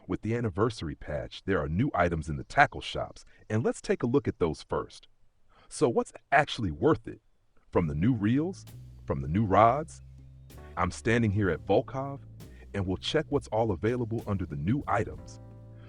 With the anniversary patch, there are new items in the tackle shops, and let's take a look at those first. So what's actually worth it? From the new reels? From the new rods? I'm standing here at Volkov, and we'll check what's all available under the new items,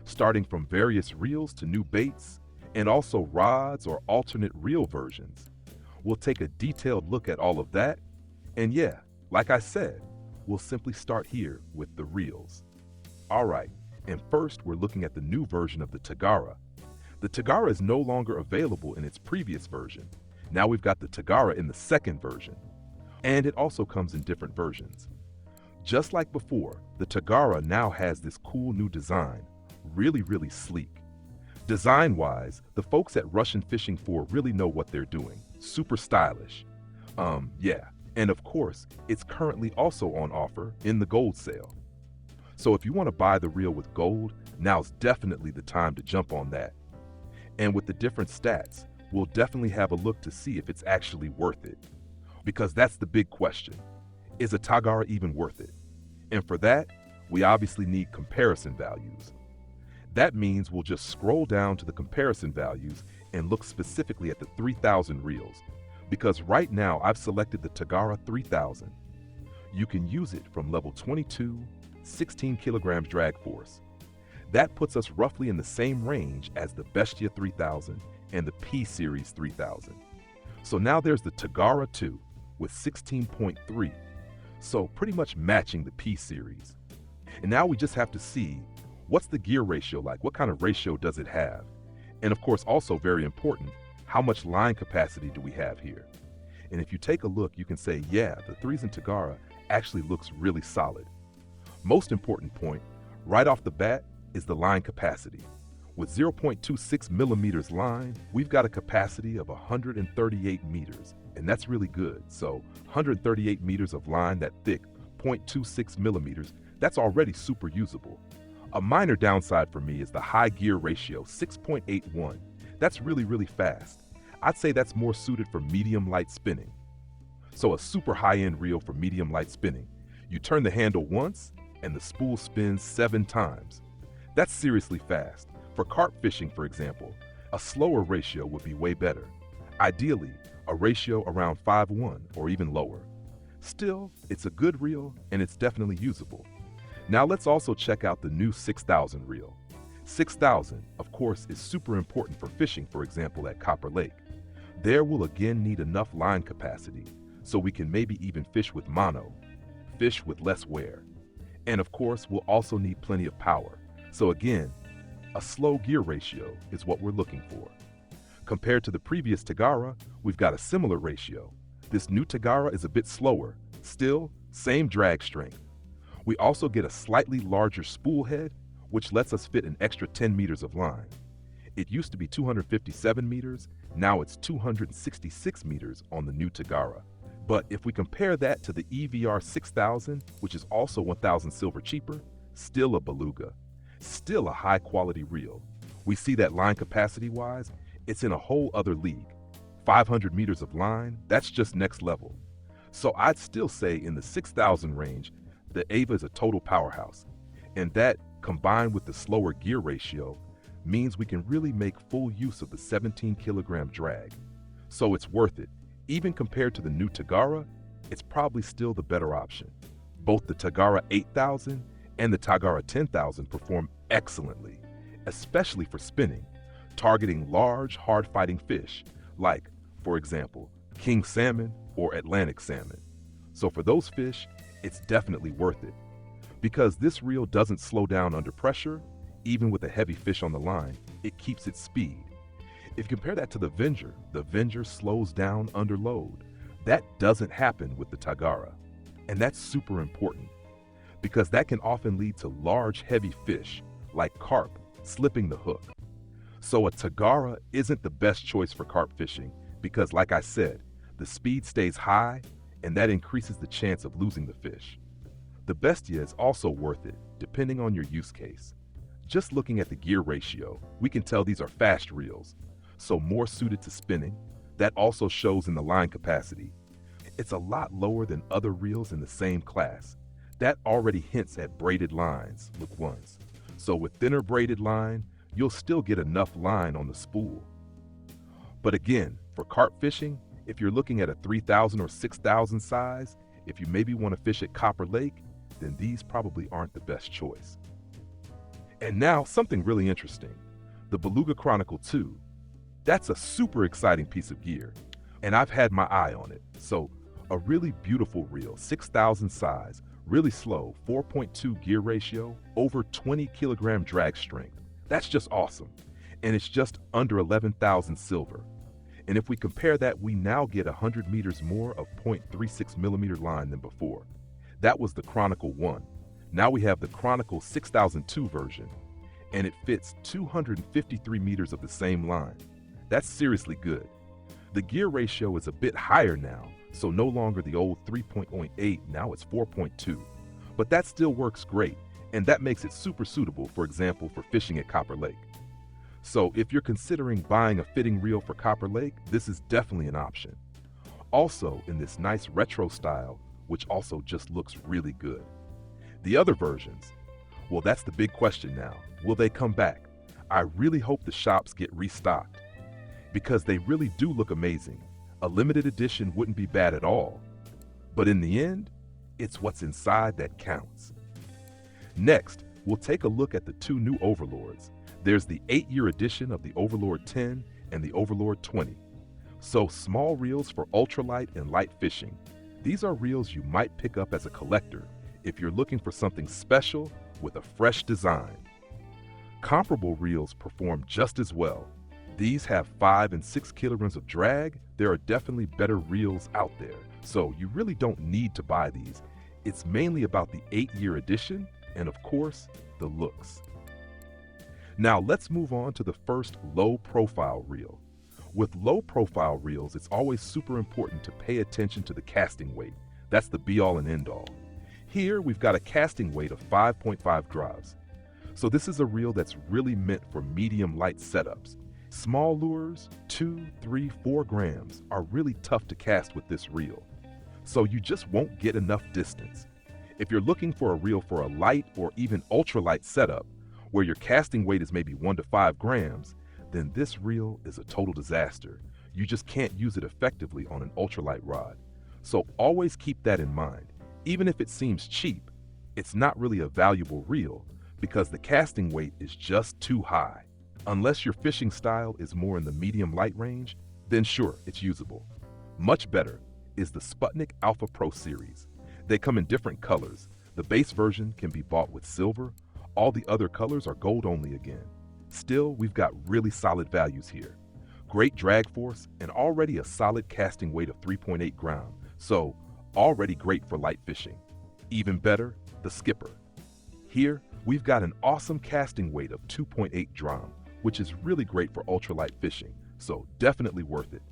starting from various reels to new baits, and also rods or alternate reel versions. We'll take a detailed look at all of that, and yeah, like I said, we'll simply start here with the reels. Alright, and first we're looking at the new version of the Tagara. The Tagara is no longer available in its previous version. Now we've got the Tagara in the second version, and it also comes in different versions. Just like before, the Tagara now has this cool new design, really sleek. Design-wise, the folks at Russian Fishing 4 really know what they're doing. Super stylish. Yeah, and of course, it's currently also on offer in the gold sale. So if you want to buy the reel with gold, now's definitely the time to jump on that. And with the different stats, we'll definitely have a look to see if it's actually worth it. Because that's the big question. Is a Tagara even worth it? And for that, we obviously need comparison values. That means we'll just scroll down to the comparison values and look specifically at the 3000 reels. Because right now I've selected the Tagara 3000. You can use it from level 22, 16 kilograms drag force. That puts us roughly in the same range as the Bestia 3000 and the P-Series 3000. So now there's the Tagara 2 with 16.3, so pretty much matching the P-Series. And now we just have to see, what's the gear ratio like? What kind of ratio does it have? And of course, also very important, how much line capacity do we have here? And if you take a look, you can say, yeah, the 3s in Tagara actually looks really solid. Most important point, right off the bat, is the line capacity. With 0.26 millimeters line, we've got a capacity of 138 meters, and that's really good. So 138 meters of line that thick, 0.26 millimeters, that's already super usable. A minor downside for me is the high gear ratio, 6.81. That's really fast. I'd say that's more suited for medium light spinning. So a super high-end reel for medium light spinning. You turn the handle once, and the spool spins 7 times. That's seriously fast. For carp fishing, for example, a slower ratio would be way better. Ideally, a ratio around 5:1 or even lower. Still, it's a good reel and it's definitely usable. Now let's also check out the new 6000 reel. 6000, of course, is super important for fishing, for example, at Copper Lake. There we'll again need enough line capacity, so we can maybe even fish with mono, fish with less wear. And of course, we'll also need plenty of power. So again, a slow gear ratio is what we're looking for. Compared to the previous Tagara, we've got a similar ratio. This new Tagara is a bit slower, still, same drag strength. We also get a slightly larger spool head, which lets us fit an extra 10 meters of line. It used to be 257 meters, now it's 266 meters on the new Tagara. But if we compare that to the EVR 6000, which is also 1,000 silver cheaper, still a beluga. Still a high quality reel. We see that line capacity wise, it's in a whole other league. 500 meters of line, that's just next level. So I'd still say in the 6,000 range, the Ava is a total powerhouse. And that, combined with the slower gear ratio, means we can really make full use of the 17 kilogram drag. So it's worth it. Even compared to the new Tagara, it's probably still the better option. Both the Tagara 8000 and the Tagara 10,000 perform excellently, especially for spinning, targeting large, hard-fighting fish, like, for example, king salmon or Atlantic salmon. So for those fish, it's definitely worth it. Because this reel doesn't slow down under pressure, even with a heavy fish on the line, it keeps its speed. If you compare that to the Venger slows down under load. That doesn't happen with the Tagara. And that's super important, because that can often lead to large, heavy fish, like carp, slipping the hook. So a Tagara isn't the best choice for carp fishing, because like I said, the speed stays high, and that increases the chance of losing the fish. The Bestia is also worth it, depending on your use case. Just looking at the gear ratio, we can tell these are fast reels, so more suited to spinning. That also shows in the line capacity. It's a lot lower than other reels in the same class. That already hints at braided lines with ones. So with thinner braided line, you'll still get enough line on the spool. But again, for carp fishing, if you're looking at a 3,000 or 6,000 size, if you maybe want to fish at Copper Lake, then these probably aren't the best choice. And now, something really interesting. The Beluga Chronicle 2. That's a super exciting piece of gear, and I've had my eye on it. So, a really beautiful reel, 6,000 size, really slow, 4.2 gear ratio, over 20 kilogram drag strength. That's just awesome. And it's just under 11,000 silver. And if we compare that, we now get 100 meters more of 0.36 millimeter line than before. That was the Chronicle 1. Now we have the Chronicle 6002 version, and it fits 253 meters of the same line. That's seriously good. The gear ratio is a bit higher now, so no longer the old 3.8, now it's 4.2. But that still works great, and that makes it super suitable, for example, for fishing at Copper Lake. So if you're considering buying a fitting reel for Copper Lake, this is definitely an option. Also in this nice retro style, which also just looks really good. The other versions, well, that's the big question now. Will they come back? I really hope the shops get restocked, because they really do look amazing. A limited edition wouldn't be bad at all. But in the end, it's what's inside that counts. Next, we'll take a look at the two new Overlords. There's the 8-year edition of the Overlord 10 and the Overlord 20. So small reels for ultralight and light fishing. These are reels you might pick up as a collector if you're looking for something special with a fresh design. Comparable reels perform just as well. These have 5 and 6 kilograms of drag. There are definitely better reels out there, so you really don't need to buy these. It's mainly about the 8-year edition and, of course, the looks. Now let's move on to the first low-profile reel. With low-profile reels, it's always super important to pay attention to the casting weight. That's the be-all and end-all. Here, we've got a casting weight of 5.5 gravs. So this is a reel that's really meant for medium-light setups. Small lures, 2, 3, 4 grams, are really tough to cast with this reel. So you just won't get enough distance. If you're looking for a reel for a light or even ultralight setup, where your casting weight is maybe 1 to 5 grams, then this reel is a total disaster. You just can't use it effectively on an ultralight rod. So always keep that in mind. Even if it seems cheap, it's not really a valuable reel because the casting weight is just too high. Unless your fishing style is more in the medium light range, then sure, it's usable. Much better is the Sputnik Alpha Pro series. They come in different colors. The base version can be bought with silver. All the other colors are gold only again. Still, we've got really solid values here. Great drag force and already a solid casting weight of 3.8 grams. So already great for light fishing. Even better, the skipper. Here, we've got an awesome casting weight of 2.8 dram, which is really great for ultralight fishing, so definitely worth it.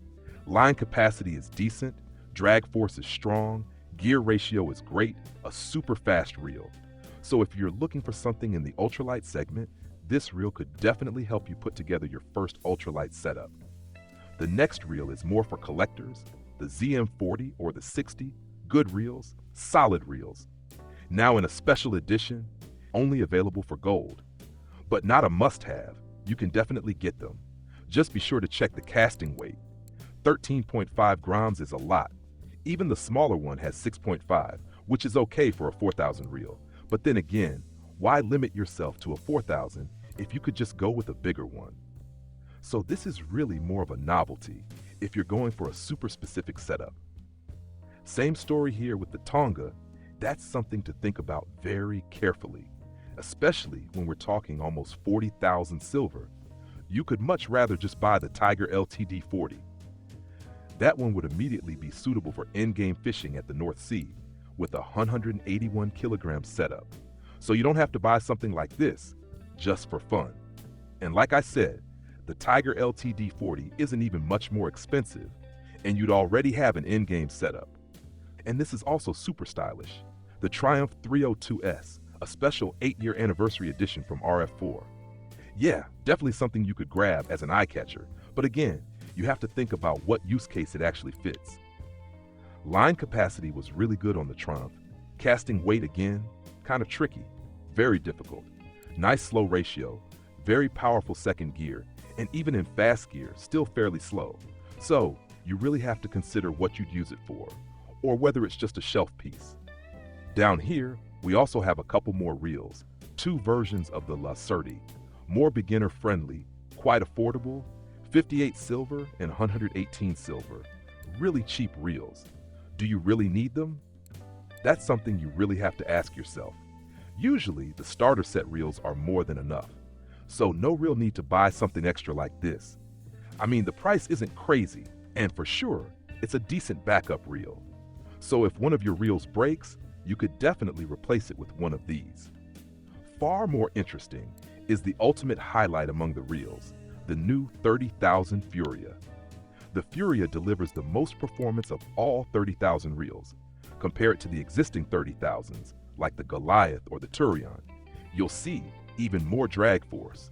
Line capacity is decent, drag force is strong, gear ratio is great, a super fast reel. So if you're looking for something in the ultralight segment, this reel could definitely help you put together your first ultralight setup. The next reel is more for collectors, the ZM40 or the 60, good reels, solid reels. Now in a special edition, only available for gold. But not a must-have, you can definitely get them. Just be sure to check the casting weight. 13.5 grams is a lot. Even the smaller one has 6.5, which is okay for a 4,000 reel. But then again, why limit yourself to a 4,000 if you could just go with a bigger one? So this is really more of a novelty if you're going for a super specific setup. Same story here with the Tonga. That's something to think about very carefully, especially when we're talking almost 40,000 silver. You could much rather just buy the Tiger LTD 40. That one would immediately be suitable for in-game fishing at the North Sea with a 181 kilogram setup. So you don't have to buy something like this just for fun. And like I said, the Tiger LTD 40 isn't even much more expensive, and you'd already have an in-game setup. And this is also super stylish. The Triumph 302S, a special 8-year anniversary edition from RF4. Yeah, definitely something you could grab as an eye catcher, but again, you have to think about what use case it actually fits. Line capacity was really good on the Triumph. Casting weight again, kind of tricky, very difficult. Nice slow ratio, very powerful second gear, and even in fast gear, still fairly slow. So, you really have to consider what you'd use it for, or whether it's just a shelf piece. Down here, we also have a couple more reels, two versions of the Lacerti, more beginner friendly, quite affordable, 58 silver and 118 silver. Really cheap reels. Do you really need them? That's something you really have to ask yourself. Usually, the starter set reels are more than enough, so no real need to buy something extra like this. I mean, the price isn't crazy, and for sure, it's a decent backup reel. So if one of your reels breaks, you could definitely replace it with one of these. Far more interesting is the ultimate highlight among the reels, the new 30,000 Furia. The Furia delivers the most performance of all 30,000 reels. Compare it to the existing 30,000s, like the Goliath or the Turion. You'll see even more drag force,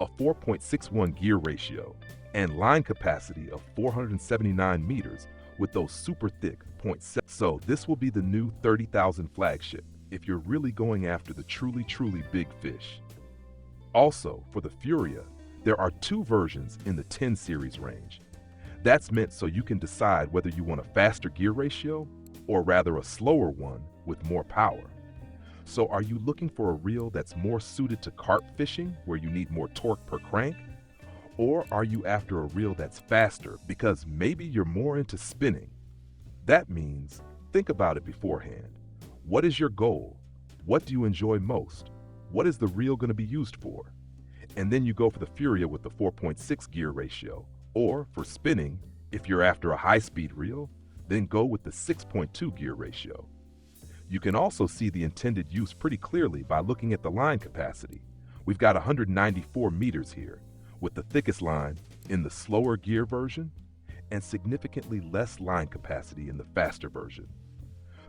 a 4.61 gear ratio, and line capacity of 479 meters with those super thick .7. So this will be the new 30,000 flagship if you're really going after the truly big fish. Also, for the Furia, there are two versions in the 10 series range. That's meant so you can decide whether you want a faster gear ratio or rather a slower one with more power. So are you looking for a reel that's more suited to carp fishing where you need more torque per crank? Or are you after a reel that's faster because maybe you're more into spinning? That means think about it beforehand. What is your goal? What do you enjoy most? What is the reel going to be used for? And then you go for the Furia with the 4.6 gear ratio. Or for spinning, if you're after a high-speed reel, then go with the 6.2 gear ratio. You can also see the intended use pretty clearly by looking at the line capacity. We've got 194 meters here, with the thickest line in the slower gear version and significantly less line capacity in the faster version.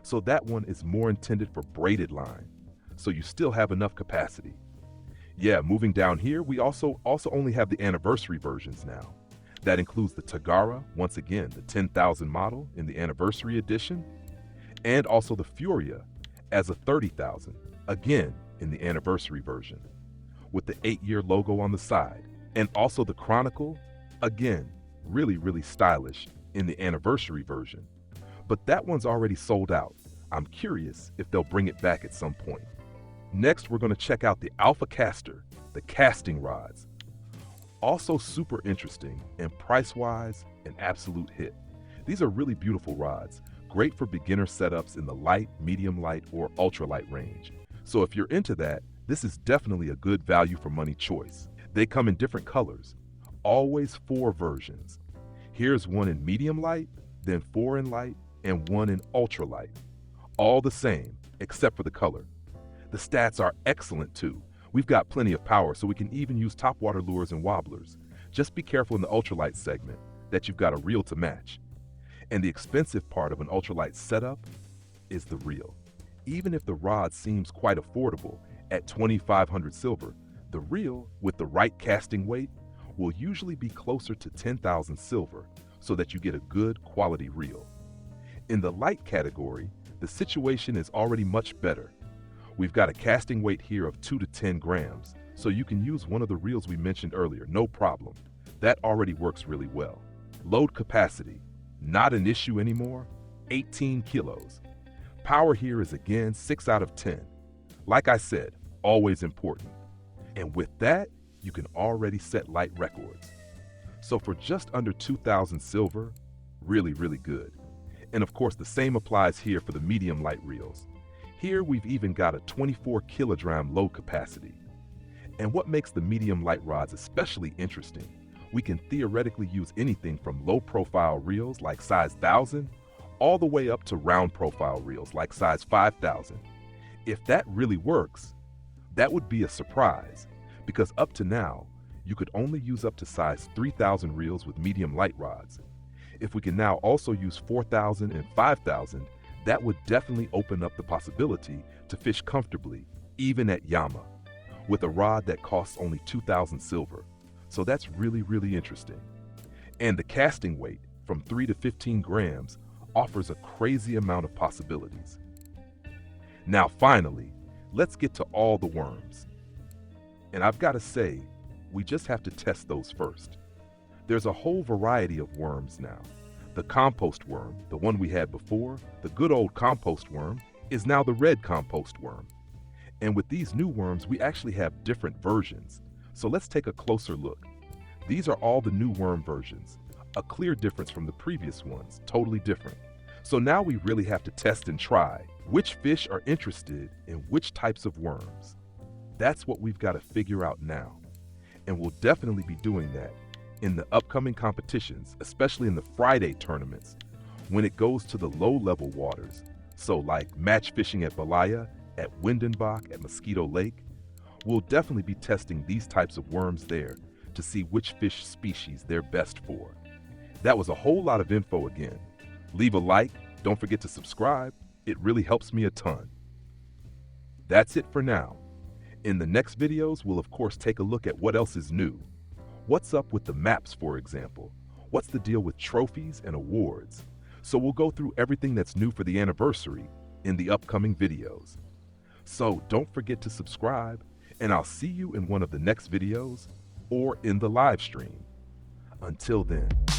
So that one is more intended for braided line, so you still have enough capacity. Yeah, moving down here, we also only have the anniversary versions now. That includes the Tagara, once again, the 10,000 model in the anniversary edition, and also the Furia as a 30,000, again in the anniversary version, with the 8-year logo on the side, and also the Chronicle, again, really stylish in the anniversary version. But that one's already sold out. I'm curious if they'll bring it back at some point. Next, we're going to check out the Alphacaster, the casting rods. Also super interesting and price-wise, an absolute hit. These are really beautiful rods, great for beginner setups in the light, medium light, or ultralight range. So if you're into that, this is definitely a good value for money choice. They come in different colors, always 4 versions. Here's one in medium light, then 4 in light, and 1 in ultralight. All the same, except for the color. The stats are excellent too. We've got plenty of power, so we can even use topwater lures and wobblers. Just be careful in the ultralight segment that you've got a reel to match. And the expensive part of an ultralight setup is the reel. Even if the rod seems quite affordable at 2,500 silver, the reel, with the right casting weight, will usually be closer to 10,000 silver so that you get a good quality reel. In the light category, the situation is already much better. We've got a casting weight here of 2 to 10 grams, so you can use one of the reels we mentioned earlier, no problem. That already works really well. Load capacity, not an issue anymore, 18 kilos. Power here is again 6 out of 10. Like I said, always important. And with that, you can already set light records. So for just under 2,000 silver, really good. And of course, the same applies here for the medium light reels. Here we've even got a 24 kilogram load capacity. And what makes the medium light rods especially interesting, we can theoretically use anything from low profile reels like size 1000 all the way up to round profile reels like size 5000. If that really works, that would be a surprise, because up to now, you could only use up to size 3000 reels with medium light rods. If we can now also use 4000 and 5000, that would definitely open up the possibility to fish comfortably, even at Yama, with a rod that costs only 2,000 silver. So that's really interesting. And the casting weight, from 3 to 15 grams, offers a crazy amount of possibilities. Now finally, let's get to all the worms. And I've got to say, we just have to test those first. There's a whole variety of worms now. The compost worm, the one we had before, the good old compost worm, is now the red compost worm. And with these new worms, we actually have different versions. So let's take a closer look. These are all the new worm versions. A clear difference from the previous ones, totally different. So now we really have to test and try which fish are interested in which types of worms. That's what we've got to figure out now. And we'll definitely be doing that in the upcoming competitions, especially in the Friday tournaments, when it goes to the low-level waters. So like match fishing at Belaya, at Windenbach, at Mosquito Lake, we'll definitely be testing these types of worms there to see which fish species they're best for. That was a whole lot of info again. Leave a like, don't forget to subscribe, it really helps me a ton. That's it for now. In the next videos, we'll of course take a look at what else is new. What's up with the maps, for example? What's the deal with trophies and awards? So we'll go through everything that's new for the anniversary in the upcoming videos. So don't forget to subscribe, and I'll see you in one of the next videos or in the live stream. Until then.